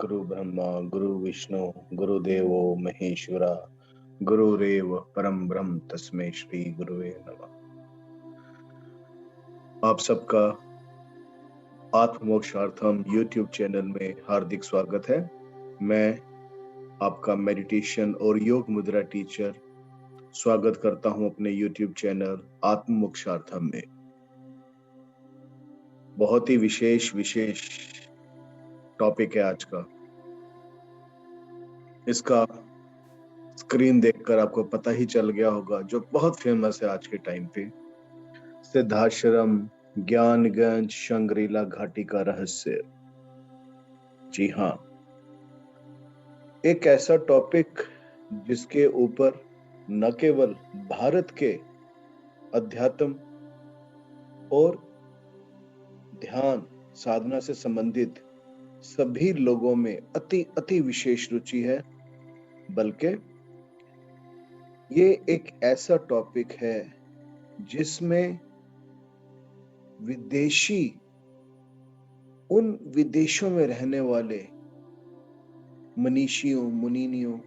गुरु ब्रह्मा गुरु विष्णु गुरुदेवो महेश्वरा गुरुरेव परम ब्रह्म तस्मै श्री गुरुवे नमः। आप सबका आत्ममोक्षार्थम यूट्यूब चैनल में हार्दिक स्वागत है। मैं आपका मेडिटेशन और योग मुद्रा टीचर स्वागत करता हूं अपने यूट्यूब चैनल आत्ममोक्षार्थम में। बहुत ही विशेष टॉपिक है आज का। इसका स्क्रीन देखकर आपको पता ही चल गया होगा, जो बहुत फेमस है आज के टाइम पे, सिद्धाश्रम ज्ञानगंज शंग्रीला घाटी का रहस्य। जी हाँ, एक ऐसा टॉपिक जिसके ऊपर न केवल भारत के अध्यात्म और ध्यान साधना से संबंधित सभी लोगों में अति विशेष रुचि है, बल्कि ये एक ऐसा टॉपिक है जिसमें विदेशी, उन विदेशों में रहने वाले मनीषियों मुनियों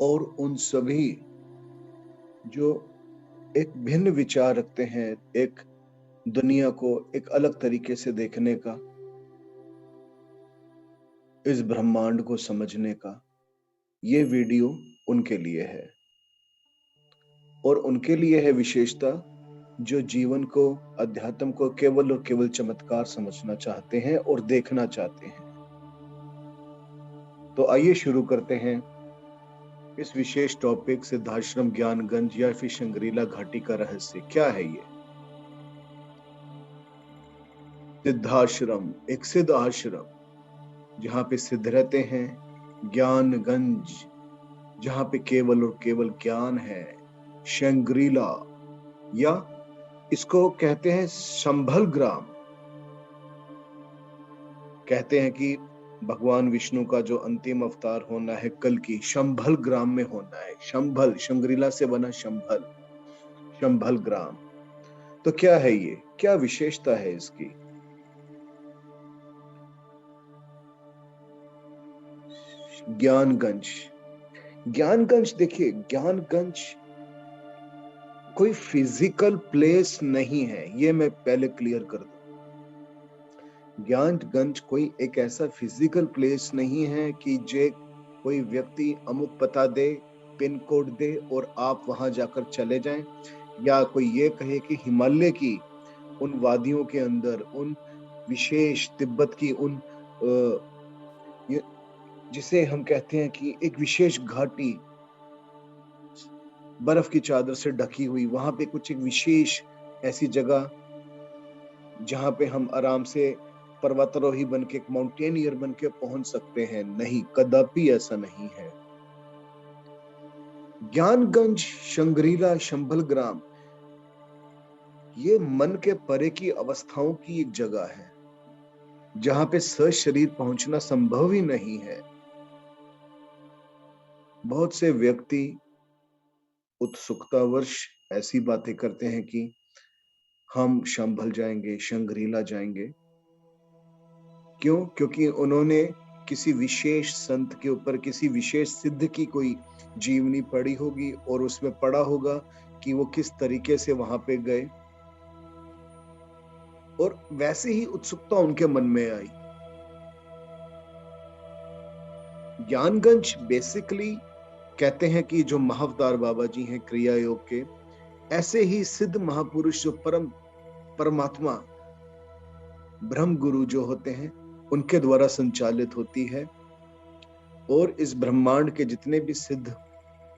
और उन सभी जो एक भिन्न विचार रखते हैं, एक दुनिया को एक अलग तरीके से देखने का, इस ब्रह्मांड को समझने का, ये वीडियो उनके लिए है। और उनके लिए है विशेषता जो जीवन को, अध्यात्म को केवल और केवल चमत्कार समझना चाहते हैं और देखना चाहते हैं। तो आइए शुरू करते हैं इस विशेष टॉपिक, सिद्धाश्रम ज्ञानगंज या फिर शंग्रीला घाटी का रहस्य। क्या है ये सिद्धाश्रम? एक सिद्ध आश्रम जहां पे सिद्ध रहते हैं, ज्ञानगंज जहां पे केवल और केवल ज्ञान है, शंग्रीला या इसको कहते हैं संभल ग्राम। कहते हैं कि भगवान विष्णु का जो अंतिम अवतार होना है कल की, शंभल ग्राम में होना है। शंभल, शंग्रीला से बना शंभल, शंभल ग्राम। तो क्या है ये, क्या विशेषता है इसकी? ज्ञानगंज, ज्ञानगंज देखिए, ज्ञानगंज कोई फिजिकल प्लेस नहीं है, ये मैं पहले क्लियर कर दूं। ज्ञानगंज कोई एक ऐसा फिजिकल प्लेस नहीं है कि जे कोई व्यक्ति अमुक पता दे, पिन कोड दे और आप वहां जाकर चले जाएं, या कोई ये कहे कि हिमालय की उन वादियों के अंदर, उन विशेष तिब्बत की उन जिसे हम कहते हैं कि एक विशेष घाटी बर्फ की चादर से ढकी हुई, वहां पे कुछ एक विशेष ऐसी जगह जहां पे हम आराम से पर्वतारोही बन के, एक माउंटेनियर बन के पहुंच सकते हैं। नहीं, कदापि ऐसा नहीं है। ज्ञानगंज, शंग्रीला, शंभल ग्राम, ये मन के परे की अवस्थाओं की एक जगह है जहां पे सशरीर पहुंचना संभव ही नहीं है। बहुत से व्यक्ति उत्सुकतावश ऐसी बातें करते हैं कि हम शंभल जाएंगे, शंग्रीला जाएंगे। क्यों? क्योंकि उन्होंने किसी विशेष संत के ऊपर, किसी विशेष सिद्ध की कोई जीवनी पढ़ी होगी और उसमें पढ़ा होगा कि वो किस तरीके से वहां पे गए, और वैसे ही उत्सुकता उनके मन में आई। ज्ञानगंज बेसिकली कहते हैं कि जो महाअवतार बाबा जी हैं क्रिया योग के, ऐसे ही सिद्ध महापुरुष जो परमात्मा ब्रह्म गुरु जो होते हैं, उनके द्वारा संचालित होती है। और इस ब्रह्मांड के जितने भी सिद्ध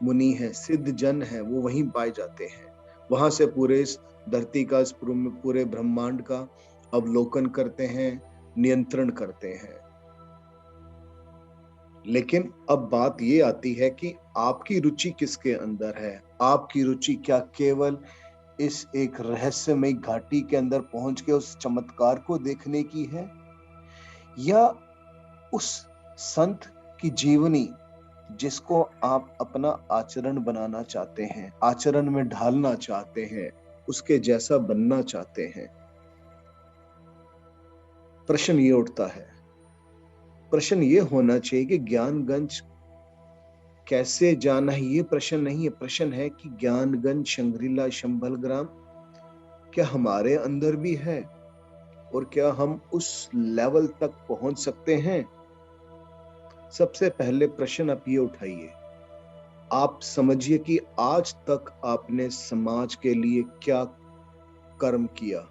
मुनि हैं, सिद्ध जन हैं, वो वहीं पाए जाते हैं। वहां से पूरे इस धरती का, इस पूरे ब्रह्मांड का अवलोकन करते हैं, नियंत्रण करते हैं। लेकिन अब बात ये आती है कि आपकी रुचि किसके अंदर है? आपकी रुचि क्या केवल इस एक रहस्यमय घाटी के अंदर पहुंच के उस चमत्कार को देखने की है, या उस संत की जीवनी जिसको आप अपना आचरण बनाना चाहते हैं, आचरण में ढालना चाहते हैं, उसके जैसा बनना चाहते हैं? प्रश्न ये उठता है। प्रश्न ये होना चाहिए कि ज्ञानगंज कैसे जाना है, ये प्रश्न नहीं है। प्रश्न है कि ज्ञानगंज, शंग्रीला, शंभलग्राम क्या हमारे अंदर भी है, और क्या हम उस लेवल तक पहुंच सकते हैं? सबसे पहले प्रश्न आप ये उठाइए, आप समझिए कि आज तक आपने समाज के लिए क्या कर्म किया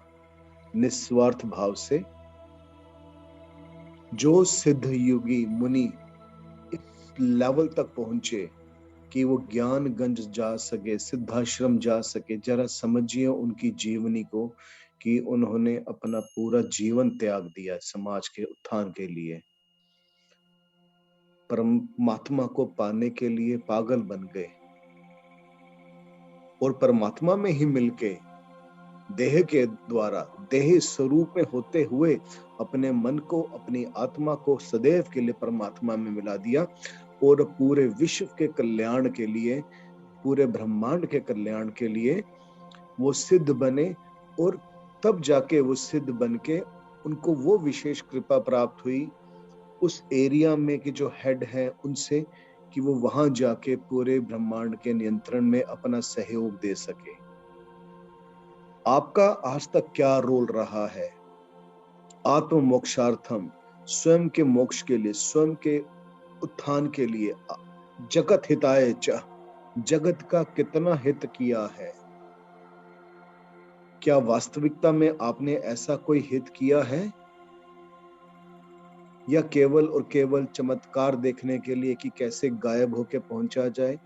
निस्वार्थ भाव से। जो सिद्ध योगी मुनि इस लेवल तक पहुंचे कि वो ज्ञानगंज जा सके, सिद्धाश्रम जा सके, जरा समझिए उनकी जीवनी को, कि उन्होंने अपना पूरा जीवन त्याग दिया समाज के उत्थान के लिए, परमात्मा को पाने के लिए पागल बन गए, और परमात्मा में ही मिलके देह के द्वारा, देह स्वरूप में होते हुए अपने मन को, अपनी आत्मा को सदैव के लिए परमात्मा में मिला दिया, और पूरे विश्व के कल्याण के लिए, पूरे ब्रह्मांड के कल्याण के लिए वो सिद्ध बने। और तब जाके वो सिद्ध बन के उनको वो विशेष कृपा प्राप्त हुई उस एरिया में कि जो हेड है उनसे, कि वो वहां जाके पूरे ब्रह्मांड के नियंत्रण में अपना सहयोग दे सके। आपका आज तक क्या रोल रहा है आत्म मोक्षार्थम, स्वयं के मोक्ष के लिए, स्वयं के उत्थान के लिए? जगत हिताय च, जगत का कितना हित किया है? क्या वास्तविकता में आपने ऐसा कोई हित किया है, या केवल और केवल चमत्कार देखने के लिए कि कैसे गायब होके पहुंचा जाए,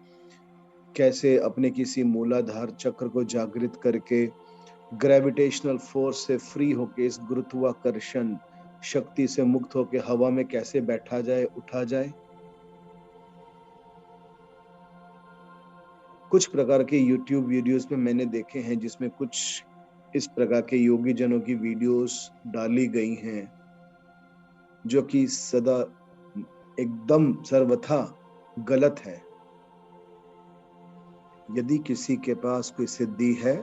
कैसे अपने किसी मूलाधार चक्र को जागृत करके ग्रेविटेशनल फोर्स से फ्री होके, इस गुरुत्वाकर्षण शक्ति से मुक्त होके हवा में कैसे बैठा जाए, उठा जाए? कुछ प्रकार के YouTube वीडियोस में मैंने देखे हैं जिसमें कुछ इस प्रकार के योगी जनों की वीडियोस डाली गई हैं, जो कि सदा एकदम सर्वथा गलत है। यदि किसी के पास कोई सिद्धि है,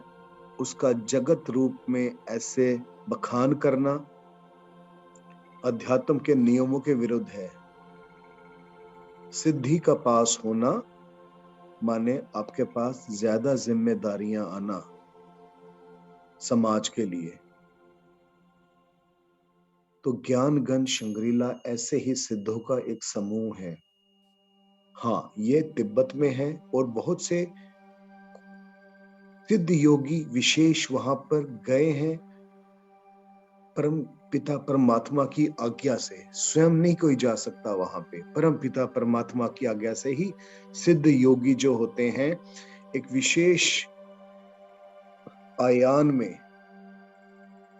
उसका जगत रूप में ऐसे बखान करना अध्यात्म के नियमों के विरुद्ध है। सिद्धि का पास होना माने आपके पास ज्यादा जिम्मेदारियां आना समाज के लिए। तो ज्ञानगंज शंग्रीला ऐसे ही सिद्धों का एक समूह है। हाँ, ये तिब्बत में है, और बहुत से सिद्ध योगी विशेष वहां पर गए हैं परम पिता परमात्मा की आज्ञा से। स्वयं नहीं कोई जा सकता वहां पे, परम पिता परमात्मा की आज्ञा से ही सिद्ध योगी जो होते हैं, एक विशेष आयान में,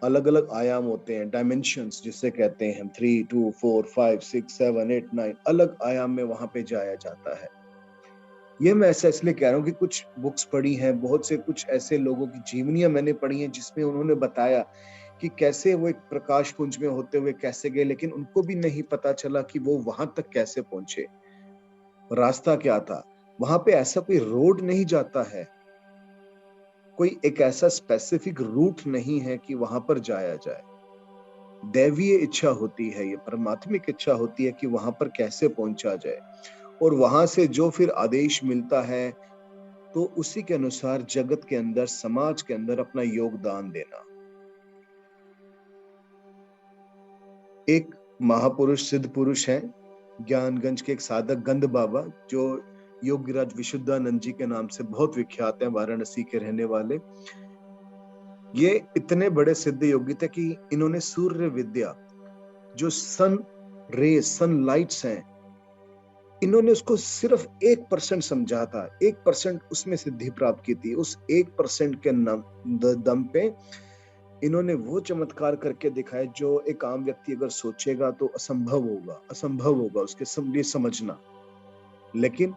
अलग अलग आयाम होते हैं, डायमेंशंस जिसे कहते हैं, 3, 2, 4, 5, 6, 7, 8, 9, अलग आयाम में वहां पे जाया जाता है। ये मैं ऐसा इसलिए कह रहा हूँ कि कुछ बुक्स पढ़ी हैं, बहुत से कुछ ऐसे लोगों की जीवनियां मैंने पढ़ी हैं जिसमें उन्होंने बताया कि कैसे वो एक प्रकाश पुंज में होते हुए कैसे गए, लेकिन उनको भी नहीं पता चला कि वो वहां तक कैसे पहुंचे, रास्ता क्या था। वहां पे ऐसा कोई रोड नहीं जाता है, कोई एक ऐसा स्पेसिफिक रूट नहीं है कि वहां पर जाया जाए। दैवीय इच्छा होती है, ये परमात्मिक इच्छा होती है कि वहां पर कैसे पहुंचा जाए, और वहां से जो फिर आदेश मिलता है तो उसी के अनुसार जगत के अंदर, समाज के अंदर अपना योगदान देना। एक महापुरुष, सिद्ध पुरुष हैं ज्ञानगंज के, एक साधक गंध बाबा, जो योगीराज विशुद्धानंद जी के नाम से बहुत विख्यात हैं, वाराणसी के रहने वाले। ये इतने बड़े सिद्ध योगी थे कि इन्होंने सूर्य विद्या, जो सन रे, सनलाइट्स हैं, इन्होंने उसको सिर्फ 1% समझा था, 1% उसमें सिद्धि प्राप्त की थी। उस 1% के दम पे इन्होंने वो चमत्कार करके दिखाए जो एक आम व्यक्ति अगर सोचेगा तो असंभव होगा, असंभव होगा उसके लिए समझना। लेकिन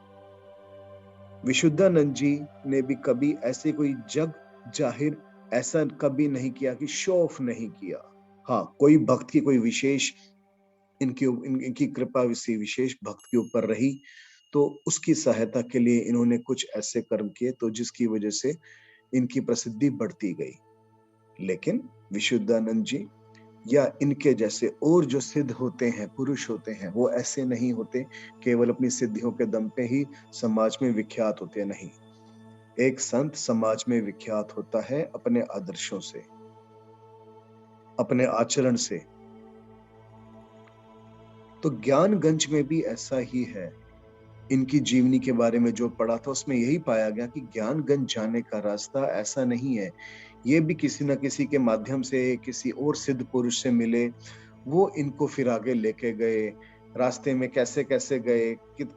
विशुद्धानंद जी ने भी कभी ऐसे कोई जग जाहिर ऐसा कभी नहीं किया कि शो ऑफ नहीं किया। हाँ, कोई भक्त की कोई विशेष इनकी कृपा किसी विशेष भक्त के ऊपर रही, तो उसकी सहायता के लिए इन्होंने कुछ ऐसे कर्म किए, तो जिसकी वजह से इनकी प्रसिद्धि बढ़ती गई। लेकिन विशुद्धानंद जी या इनके जैसे और जो सिद्ध होते हैं, पुरुष होते हैं, वो ऐसे नहीं होते केवल अपनी सिद्धियों के दम पे ही समाज में विख्यात होते, नहीं। एक संत समाज में विख्यात होता है अपने आदर्शों से, अपने आचरण से। तो ज्ञानगंज में भी ऐसा ही है। इनकी जीवनी के बारे में जो पढ़ा था उसमें यही पाया गया कि ज्ञानगंज जाने का रास्ता ऐसा नहीं है। ये भी किसी न किसी के माध्यम से किसी और सिद्ध पुरुष से मिले, वो इनको फिर आगे लेके गए। रास्ते में कैसे-कैसे गए, कित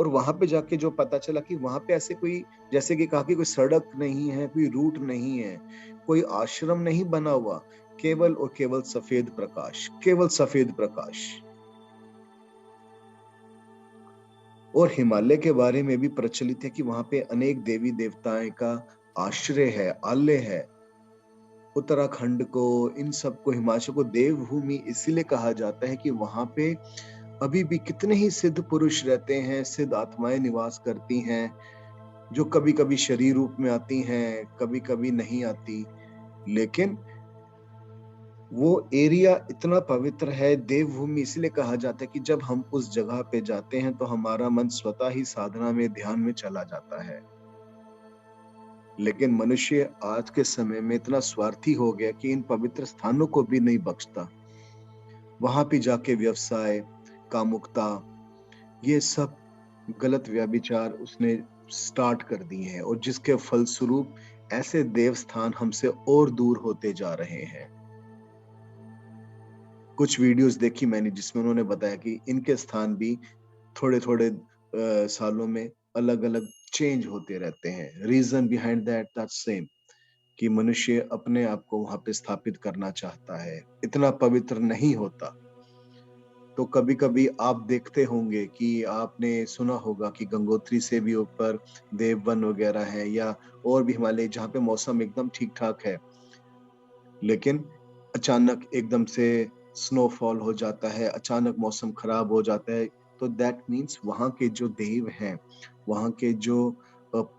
और वहाँ पे जाके जो पता चला कि वहाँ पे ऐसे कोई, जैसे कि कहा कि कोई सड़क नहीं है, कोई रूट नहीं है, कोई आश्रम नहीं बना हुआ, केवल और केवल सफेद प्रकाश, केवल सफेद प्रकाश। और हिमालय के बारे में भी प्रचलित है कि वहाँ पे अनेक देवी देवताएं का आश्रय है, आलय है। उत्तराखंड को, इन सबको, हिमाचल को देवभूमि इसीलिए कहा जाता है कि वहाँ पे अभी भी कितने ही सिद्ध पुरुष रहते हैं, सिद्ध आत्माएं निवास करती हैं, जो कभी-कभी शरीर रूप में आती हैं, कभी-कभी नहीं आती। लेकिन वो एरिया इतना पवित्र है, देवभूमि इसलिए कहा जाता है कि जब हम उस जगह पे जाते हैं तो हमारा मन स्वतः ही साधना में, ध्यान में चला जाता है। लेकिन मनुष्य आज के समय में इतना स्वार्थी हो गया कि इन पवित्र स्थानों को भी नहीं बख्शता। वहां पे जाके व्यवसाय, कामुकता, ये सब गलत व्यभिचार उसने स्टार्ट कर दिए हैं, और जिसके फलस्वरूप ऐसे देवस्थान हमसे और दूर होते जा रहे हैं। कुछ वीडियोस देखी मैंने जिसमें उन्होंने बताया कि इनके स्थान भी थोड़े-थोड़े सालों में अलग-अलग चेंज होते रहते हैं। Reason behind that that's same, कि मनुष्य अपने आप को वहाँ पे स्थापित करना चाहता है, इतना पवित्र नहीं होता। तो कभी-कभी आप देखते होंगे कि आपने सुना होगा कि गंगोत्री से भी ऊपर देववन वगैरह है, या और भी हिमालय जहाँ पे मौसम एकदम ठीक-ठाक है, लेकिन अचानक एकदम से स्नोफॉल हो जाता है, अचानक मौसम खराब हो जाता है। तो दैट मीन्स वहाँ के जो देव हैं, वहाँ के जो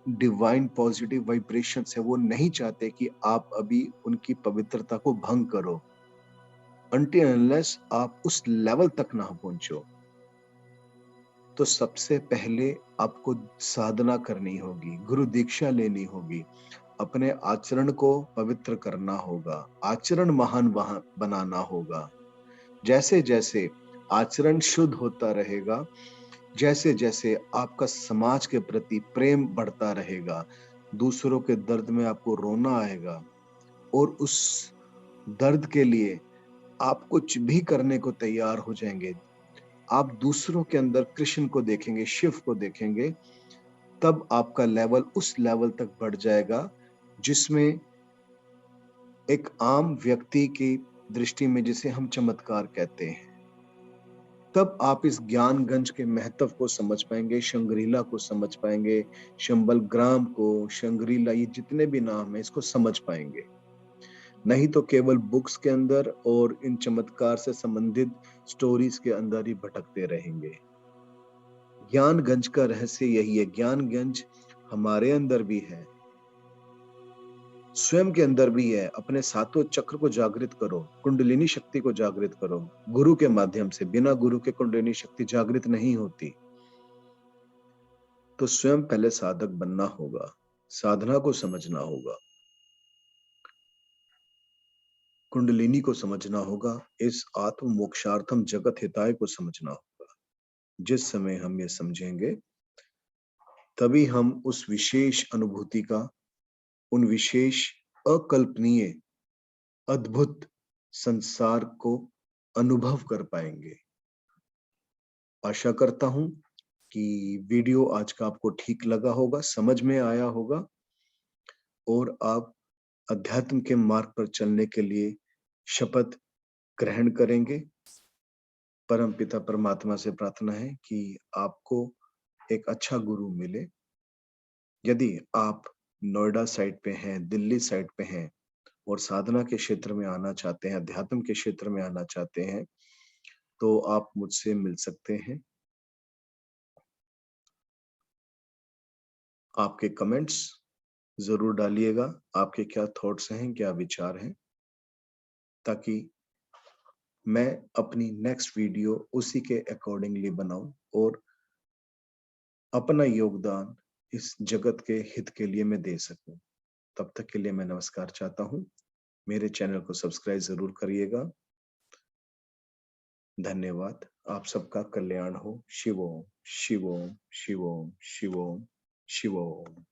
डिवाइन पॉजिटिव वाइब्रेशंस है, वो नहीं चाहते कि आप अभी उनकी पवित्रता को भंग करो, अनटिल अनलेस आप उस लेवल तक ना पहुंचो। तो सबसे पहले आपको साधना करनी होगी, गुरु दीक्षा लेनी होगी, अपने आचरण को पवित्र करना होगा, आचरण महान वहां बनाना होगा। जैसे जैसे आचरण शुद्ध होता रहेगा, जैसे जैसे आपका समाज के प्रति प्रेम बढ़ता रहेगा, दूसरों के दर्द में आपको रोना आएगा, और उस दर्द के लिए आप कुछ भी करने को तैयार हो जाएंगे। आप दूसरों के अंदर कृष्ण को देखेंगे, शिव को देखेंगे, तब आपका लेवल उस लेवल तक बढ़ जाएगा जिसमें एक आम व्यक्ति की दृष्टि में जिसे हम चमत्कार कहते हैं। तब आप इस ज्ञानगंज के महत्व को समझ पाएंगे, शंग्रीला को समझ पाएंगे, शंबल ग्राम को, शंग्रीला, ये जितने भी नाम है इसको समझ पाएंगे। नहीं तो केवल बुक्स के अंदर और इन चमत्कार से संबंधित स्टोरीज के अंदर ही भटकते रहेंगे। ज्ञानगंज का रहस्य यही है। ज्ञानगंज हमारे अंदर भी है, स्वयं के अंदर भी है। अपने सातों चक्र को जागृत करो, कुंडलिनी शक्ति को जागृत करो गुरु के माध्यम से। बिना गुरु के कुंडलिनी शक्ति जागृत नहीं होती। तो स्वयं पहले साधक बनना होगा, साधना को समझना होगा, कुंडलिनी को समझना होगा, इस आत्म मोक्षार्थम जगत हिताय को समझना होगा। जिस समय हम ये समझेंगे तभी हम उस विशेष अनुभूति का, उन विशेष अकल्पनीय अद्भुत संसार को अनुभव कर पाएंगे। आशा करता हूं कि वीडियो आज का आपको ठीक लगा होगा, समझ में आया होगा, और आप अध्यात्म के मार्ग पर चलने के लिए शपथ ग्रहण करेंगे। परम पिता परमात्मा से प्रार्थना है कि आपको एक अच्छा गुरु मिले। यदि आप नोएडा साइड पे हैं, दिल्ली साइड पे हैं और साधना के क्षेत्र में आना चाहते हैं, अध्यात्म के क्षेत्र में आना चाहते हैं, तो आप मुझसे मिल सकते हैं। आपके कमेंट्स जरूर डालिएगा, आपके क्या थॉट्स हैं, क्या विचार हैं, ताकि मैं अपनी नेक्स्ट वीडियो उसी के अकॉर्डिंगली बनाऊं और अपना योगदान इस जगत के हित के लिए मैं दे सकूं। तब तक के लिए मैं नमस्कार चाहता हूं। मेरे चैनल को सब्सक्राइब जरूर करिएगा। धन्यवाद। आप सबका कल्याण हो। शिव ओम, शिव ओम, शिव ओम, शिव ओम, शिव ओम।